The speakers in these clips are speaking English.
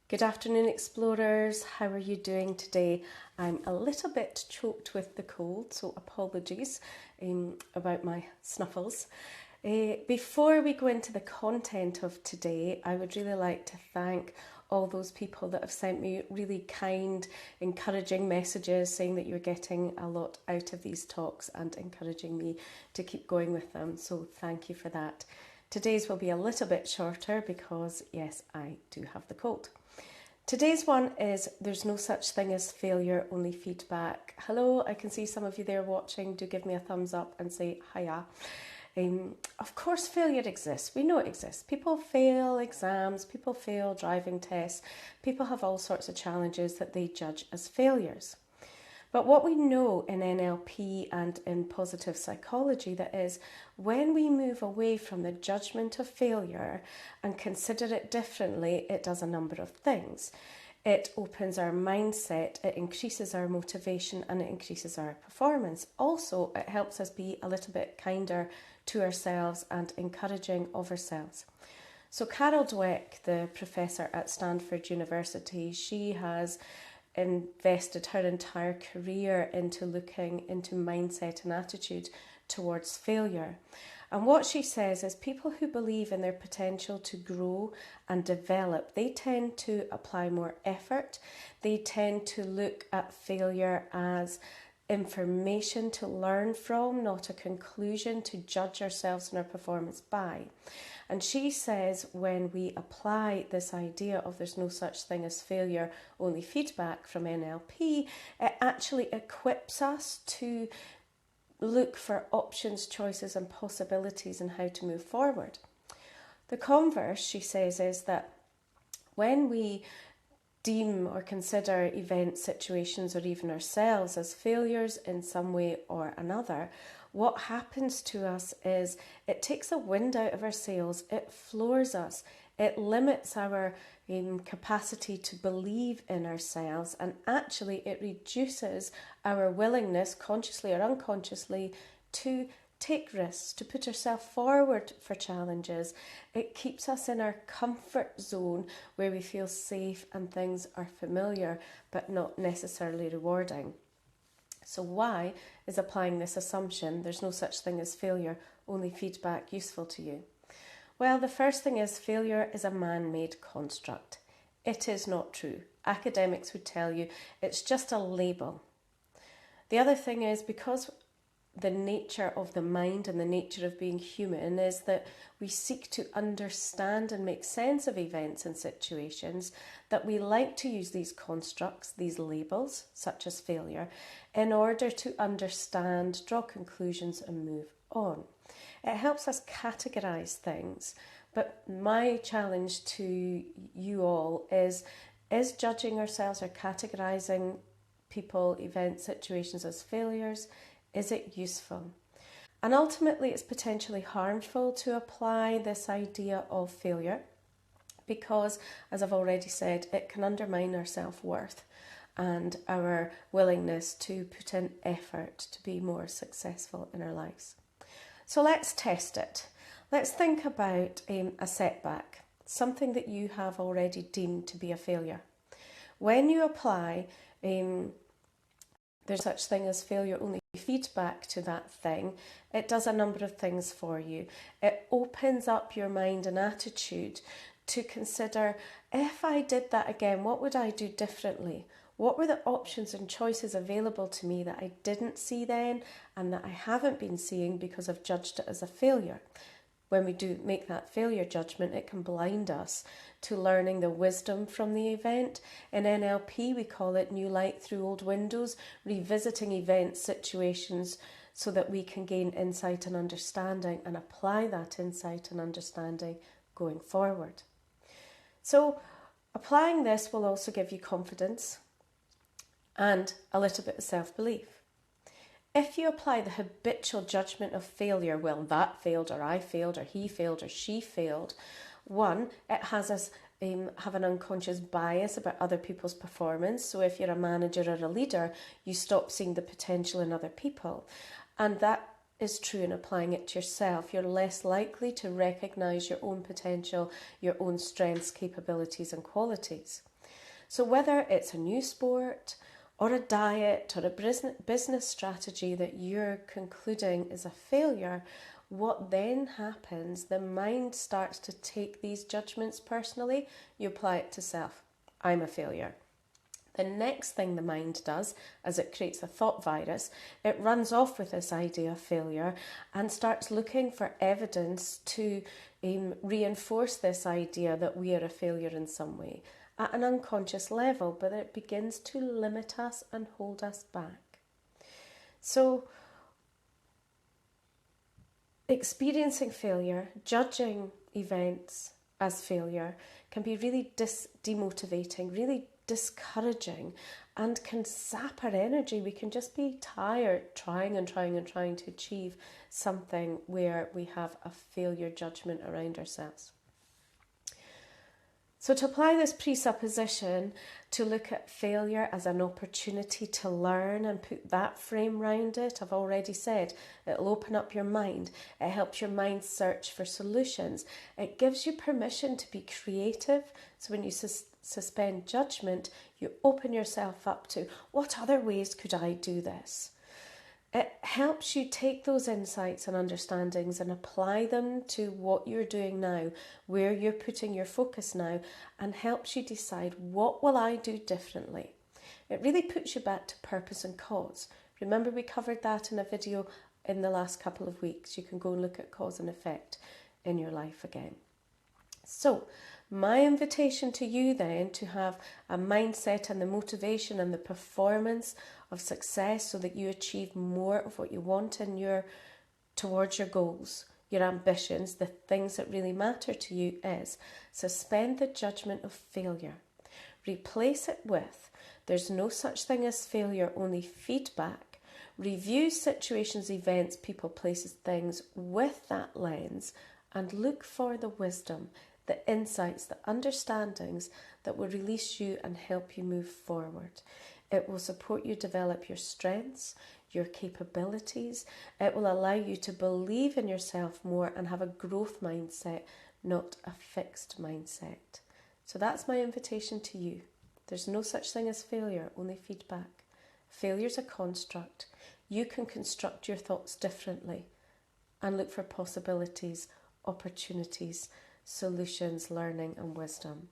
Good afternoon, explorers. How are you doing today? I'm a little bit choked with the cold, so apologies about my snuffles. Before we go into the content of today, I would really like to thank all those people that have sent me really kind, encouraging messages saying that you're getting a lot out of these talks and encouraging me to keep going with them. So thank you for that. Today's will be a little bit shorter because, yes, I do have the cold. Today's one is There's No Such Thing as Failure, Only Feedback. Hello, I can see some of you there watching. Do give me a thumbs up and say hiya. Of course failure exists. We know it exists. People fail exams, people fail driving tests. People have all sorts of challenges that they judge as failures. But what we know in NLP and in positive psychology, that is, when we move away from the judgment of failure and consider it differently, it does a number of things. It opens our mindset, it increases our motivation, and it increases our performance. Also, it helps us be a little bit kinder to ourselves and encouraging of ourselves. So Carol Dweck, the professor at Stanford University, she has invested her entire career into looking into mindset and attitude towards failure. And what she says is people who believe in their potential to grow and develop, they tend to apply more effort. They tend to look at failure as information to learn from, not a conclusion to judge ourselves and our performance by. And she says when we apply this idea of there's no such thing as failure, only feedback from NLP, it actually equips us to look for options, choices and possibilities and how to move forward. The converse, she says, is that when we deem or consider events, situations or even ourselves as failures in some way or another, what happens to us is it takes the wind out of our sails, it floors us, it limits our capacity to believe in ourselves, and actually it reduces our willingness, consciously or unconsciously, to take risks, to put ourselves forward for challenges. It keeps us in our comfort zone where we feel safe and things are familiar but not necessarily rewarding. So why is applying this assumption, there's no such thing as failure, only feedback, useful to you? Well, the first thing is failure is a man-made construct. It is not true. Academics would tell you it's just a label. The other thing is, because the nature of the mind and the nature of being human is that we seek to understand and make sense of events and situations, that we like to use these constructs, these labels, such as failure, in order to understand, draw conclusions and move on. It helps us categorize things, but my challenge to you all is judging ourselves or categorizing people, events, situations as failures, is it useful? And ultimately it's potentially harmful to apply this idea of failure because, as I've already said, it can undermine our self-worth and our willingness to put in effort to be more successful in our lives. So let's test it. Let's think about a setback, something that you have already deemed to be a failure. When you apply there's such thing as failure, only feedback to that thing, it does a number of things for you. It opens up your mind and attitude to consider, if I did that again, what would I do differently? What were the options and choices available to me that I didn't see then and that I haven't been seeing because I've judged it as a failure? When we do make that failure judgment, it can blind us to learning the wisdom from the event. In NLP, we call it new light through old windows, revisiting events, situations, so that we can gain insight and understanding and apply that insight and understanding going forward. So applying this will also give you confidence and a little bit of self-belief. If you apply the habitual judgment of failure, well, that failed, or I failed, or he failed, or she failed, one, it has us have an unconscious bias about other people's performance. So if you're a manager or a leader, you stop seeing the potential in other people. And that is true in applying it to yourself. You're less likely to recognise your own potential, your own strengths, capabilities and qualities. So whether it's a new sport or a diet or a business strategy that you're concluding is a failure, what then happens, the mind starts to take these judgments personally. You apply it to self. I'm a failure. The next thing the mind does, as it creates a thought virus, it runs off with this idea of failure and starts looking for evidence to reinforce this idea that we are a failure in some way at an unconscious level, but it begins to limit us and hold us back. So, experiencing failure, judging events as failure, can be really demotivating, really discouraging, and can sap our energy. We can just be tired trying to achieve something where we have a failure judgment around ourselves. So to apply this presupposition, to look at failure as an opportunity to learn and put that frame around it, I've already said, it'll open up your mind. It helps your mind search for solutions. It gives you permission to be creative. So when you suspend judgment, you open yourself up to, what other ways could I do this? It helps you take those insights and understandings and apply them to what you're doing now, where you're putting your focus now, and helps you decide, what will I do differently? It really puts you back to purpose and cause. Remember, we covered that in a video in the last couple of weeks. You can go and look at cause and effect in your life again. So, my invitation to you then, to have a mindset and the motivation and the performance of success so that you achieve more of what you want in towards your goals, your ambitions, the things that really matter to you, is suspend the judgment of failure. Replace it with, there's no such thing as failure, only feedback. Review situations, events, people, places, things with that lens, and look for the wisdom, the insights, the understandings that will release you and help you move forward. It will support you develop your strengths, your capabilities. It will allow you to believe in yourself more and have a growth mindset, not a fixed mindset. So that's my invitation to you. There's no such thing as failure, only feedback. Failure's a construct. You can construct your thoughts differently and look for possibilities, opportunities, solutions, learning and wisdom.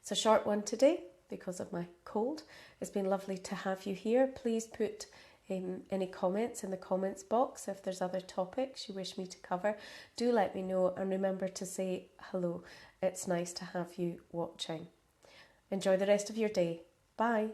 It's a short one today because of my cold. It's been lovely to have you here. Please put any comments in the comments box. If there's other topics you wish me to cover, do let me know, and remember to say hello. It's nice to have you watching. Enjoy the rest of your day. Bye.